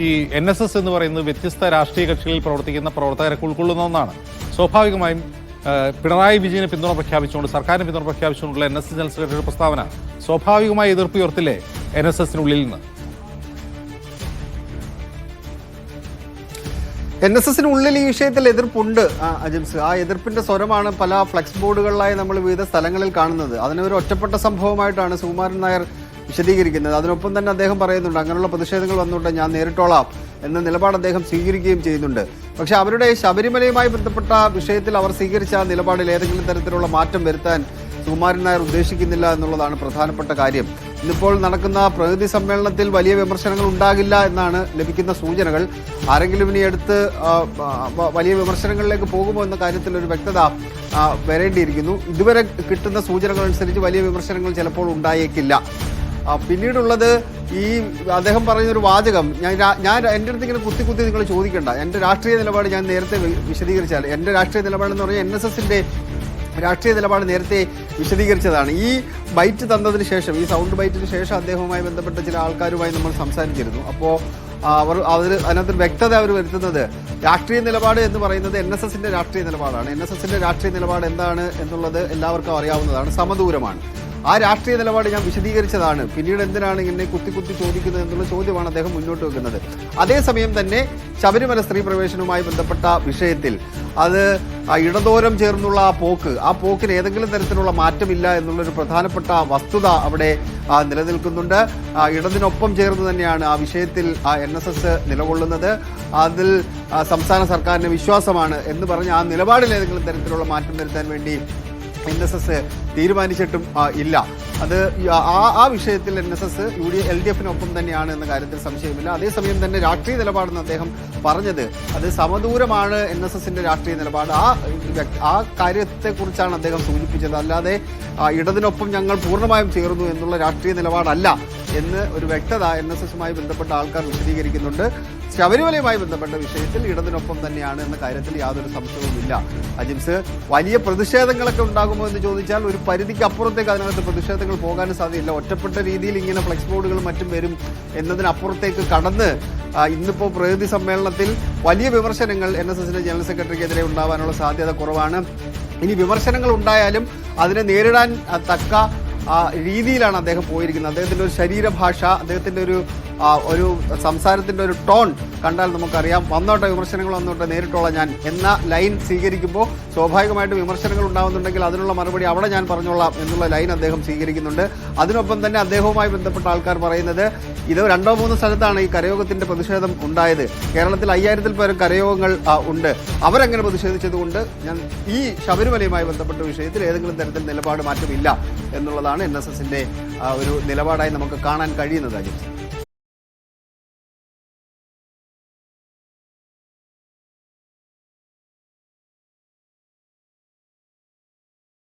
ഈ NSS എന്ന് പറയുന്നത് വ്യത്യസ്ത രാഷ്ട്രീയ കക്ഷികളിൽ പ്രവർത്തിക്കുന്ന പ്രവർത്തകരെ ഉൾക്കൊള്ളുന്ന ഒന്നാണ്. സ്വാഭാവികമായും പിണറായി വിജയന് പിന്തുണ പ്രഖ്യാപിച്ചുകൊണ്ട് സർക്കാരിന് പിന്തുണ പ്രഖ്യാപിച്ചുകൊണ്ടുള്ള NSS ജനറൽ സെക്രട്ടറിയുടെ പ്രസ്താവന സ്വാഭാവികമായി എതിർപ്പ് ഉയർത്തില്ലേ NSSനുള്ളിൽ നിന്ന്? NSSനുള്ളിൽ ഈ വിഷയത്തിൽ എതിർപ്പുണ്ട് അജിംസ്. ആ എതിർപ്പിന്റെ സ്വരമാണ് പല ഫ്ലെക്സ് ബോർഡുകളിലായി നമ്മൾ വിവിധ സ്ഥലങ്ങളിൽ കാണുന്നത്. അതിനൊരു ഒറ്റപ്പെട്ട സംഭവമായിട്ടാണ് സുകുമാരൻ നായർ വിശദീകരിക്കുന്നത്. അതിനൊപ്പം തന്നെ അദ്ദേഹം പറയുന്നുണ്ട്, അങ്ങനെയുള്ള പ്രതിഷേധങ്ങൾ വന്നുകൊണ്ട് ഞാൻ നേരിട്ടോളാം എന്ന നിലപാട് അദ്ദേഹം സ്വീകരിക്കുകയും ചെയ്യുന്നുണ്ട്. പക്ഷെ അവരുടെ ശബരിമലയുമായി ബന്ധപ്പെട്ട വിഷയത്തിൽ അവർ സ്വീകരിച്ച നിലപാടിൽ ഏതെങ്കിലും തരത്തിലുള്ള മാറ്റം വരുത്താൻ സുകുമാരൻ നായർ ഉദ്ദേശിക്കുന്നില്ല എന്നുള്ളതാണ് പ്രധാനപ്പെട്ട കാര്യം. ഇന്നിപ്പോൾ നടക്കുന്ന പ്രതിനിധി സമ്മേളനത്തിൽ വലിയ വിമർശനങ്ങൾ ഉണ്ടാകില്ല എന്നാണ് ലഭിക്കുന്ന സൂചനകൾ. ആരെങ്കിലും ഇനി എടുത്ത് വലിയ വിമർശനങ്ങളിലേക്ക് പോകുമോ എന്ന കാര്യത്തിൽ ഒരു വ്യക്തത വരേണ്ടിയിരിക്കുന്നു. ഇതുവരെ കിട്ടുന്ന സൂചനകൾ അനുസരിച്ച് വലിയ വിമർശനങ്ങൾ ചിലപ്പോൾ ഉണ്ടായേക്കില്ല. പിന്നീടുള്ളത് ഈ അദ്ദേഹം പറയുന്നൊരു വാചകം, ഞാൻ എൻ്റെ അടുത്ത് ഇങ്ങനെ കുത്തി നിങ്ങൾ ചോദിക്കേണ്ട, എൻ്റെ രാഷ്ട്രീയ നിലപാട് ഞാൻ നേരത്തെ വിശദീകരിച്ചാൽ, എൻ്റെ രാഷ്ട്രീയ നിലപാടെന്ന് പറഞ്ഞാൽ NSSന്റെ രാഷ്ട്രീയ നിലപാട് നേരത്തെ വിശദീകരിച്ചതാണ്. ഈ ബൈറ്റ് തന്നതിന് ശേഷം, ഈ സൗണ്ട് ബൈറ്റിന് ശേഷം അദ്ദേഹവുമായി ബന്ധപ്പെട്ട ചില ആൾക്കാരുമായി നമ്മൾ സംസാരിച്ചിരുന്നു. അപ്പോൾ അതിനകത്ത് വ്യക്തത അവർ വരുത്തുന്നത്, രാഷ്ട്രീയ നിലപാട് എന്ന് പറയുന്നത് NSSന്റെ രാഷ്ട്രീയ നിലപാടാണ്. NSSന്റെ രാഷ്ട്രീയ നിലപാട് എന്താണ് എന്നുള്ളത് എല്ലാവർക്കും അറിയാവുന്നതാണ്, സമദൂരമാണ്. ആ രാഷ്ട്രീയ നിലപാട് ഞാൻ വിശദീകരിച്ചതാണ്. പിന്നീട് എന്തിനാണ് ഇങ്ങനെ കുത്തി ചോദിക്കുന്നത് എന്നുള്ള ചോദ്യമാണ് അദ്ദേഹം മുന്നോട്ട് വെക്കുന്നത്. അതേസമയം തന്നെ ശബരിമല സ്ത്രീ പ്രവേശനവുമായി ബന്ധപ്പെട്ട വിഷയത്തിൽ അത് ഇടതോരം ചേർന്നുള്ള ആ പോക്കിന് ഏതെങ്കിലും തരത്തിലുള്ള മാറ്റമില്ല എന്നുള്ളൊരു പ്രധാനപ്പെട്ട വസ്തുത അവിടെ നിലനിൽക്കുന്നുണ്ട്. ഇടതിനൊപ്പം ചേർന്ന് തന്നെയാണ് ആ വിഷയത്തിൽ NSS നിലകൊള്ളുന്നത്. അതിൽ സംസ്ഥാന സർക്കാരിന് വിശ്വാസമാണ് എന്ന് പറഞ്ഞ് ആ നിലപാടിൽ ഏതെങ്കിലും തരത്തിലുള്ള മാറ്റം വരുത്താൻ വേണ്ടി NSS തീരുമാനിച്ചിട്ടും ഇല്ല. അത് ആ വിഷയത്തിൽ NSS LDFനൊപ്പം തന്നെയാണ് എന്ന കാര്യത്തിൽ സംശയമില്ല. അതേസമയം തന്നെ രാഷ്ട്രീയ നിലപാടെന്ന് അദ്ദേഹം പറഞ്ഞത്, അത് സമദൂരമാണ് NSSന്റെ രാഷ്ട്രീയ നിലപാട്. ആ കാര്യത്തെക്കുറിച്ചാണ് അദ്ദേഹം സൂചിപ്പിച്ചത്. അല്ലാതെ ഇടതിനൊപ്പം ഞങ്ങൾ പൂർണ്ണമായും ചേർന്നു എന്നുള്ള രാഷ്ട്രീയ നിലപാടല്ല എന്ന് ഒരു വ്യക്തത NSSുമായി ബന്ധപ്പെട്ട ആൾക്കാർ വിശദീകരിക്കുന്നുണ്ട്. ശബരിമലയുമായി ബന്ധപ്പെട്ട വിഷയത്തിൽ ഇടതിനൊപ്പം തന്നെയാണ് എന്ന കാര്യത്തിൽ യാതൊരു സംശയവുമില്ല. അജിംസ്, വലിയ പ്രതിഷേധങ്ങളൊക്കെ ഉണ്ടാകുമോ എന്ന് ചോദിച്ചാൽ ഒരു പരിധിക്ക് അപ്പുറത്തേക്ക് അതിനകത്ത് പ്രതിഷേധങ്ങൾ പോകാനും സാധ്യതയില്ല. ഒറ്റപ്പെട്ട രീതിയിൽ ഇങ്ങനെ ഫ്ലെക്സ് ബോർഡുകളും മറ്റും വരും എന്നതിനപ്പുറത്തേക്ക് കടന്ന് ഇന്നിപ്പോൾ പ്രതിനിധി സമ്മേളനത്തിൽ വലിയ വിമർശനങ്ങൾ NSSന്റെ ജനറൽ സെക്രട്ടറിക്കെതിരെ ഉണ്ടാവാനുള്ള സാധ്യത കുറവാണ്. ഇനി വിമർശനങ്ങൾ ഉണ്ടായാലും അതിനെ നേരിടാൻ തക്ക രീതിയിലാണ് അദ്ദേഹം പോയിരിക്കുന്നത്. അദ്ദേഹത്തിൻ്റെ ഒരു ശരീരഭാഷ, അദ്ദേഹത്തിൻ്റെ ഒരു സംസാരത്തിൻ്റെ ഒരു ടോൺ കണ്ടാൽ നമുക്കറിയാം, വന്നോട്ടെ വിമർശനങ്ങൾ വന്നോട്ടെ നേരിട്ടോളാം ഞാൻ എന്ന ലൈൻ സ്വീകരിക്കുമ്പോൾ സ്വാഭാവികമായിട്ട് വിമർശനങ്ങൾ ഉണ്ടാകുന്നുണ്ടെങ്കിൽ അതിനുള്ള മറുപടി അവിടെ ഞാൻ പറഞ്ഞോളാം എന്നുള്ള ലൈൻ അദ്ദേഹം സ്വീകരിക്കുന്നുണ്ട്. അതിനൊപ്പം തന്നെ അദ്ദേഹവുമായി ബന്ധപ്പെട്ട ആൾക്കാർ പറയുന്നത്, ഇത് 2-3 സ്ഥലത്താണ് ഈ കരയോഗത്തിന്റെ പ്രതിഷേധം ഉണ്ടായത്. കേരളത്തിൽ 5000-ൽ പരം കരയോഗങ്ങൾ ഉണ്ട്. അവരങ്ങനെ പ്രതിഷേധിച്ചതുകൊണ്ട് ഞാൻ ഈ ശബരിമലയുമായി ബന്ധപ്പെട്ട വിഷയത്തിൽ ഏതെങ്കിലും തരത്തിൽ നിലപാട് മാറ്റമില്ല എന്നുള്ളതാണ് NSSന്റെ ഒരു നിലപാടായി നമുക്ക് കാണാൻ കഴിയുന്നത്.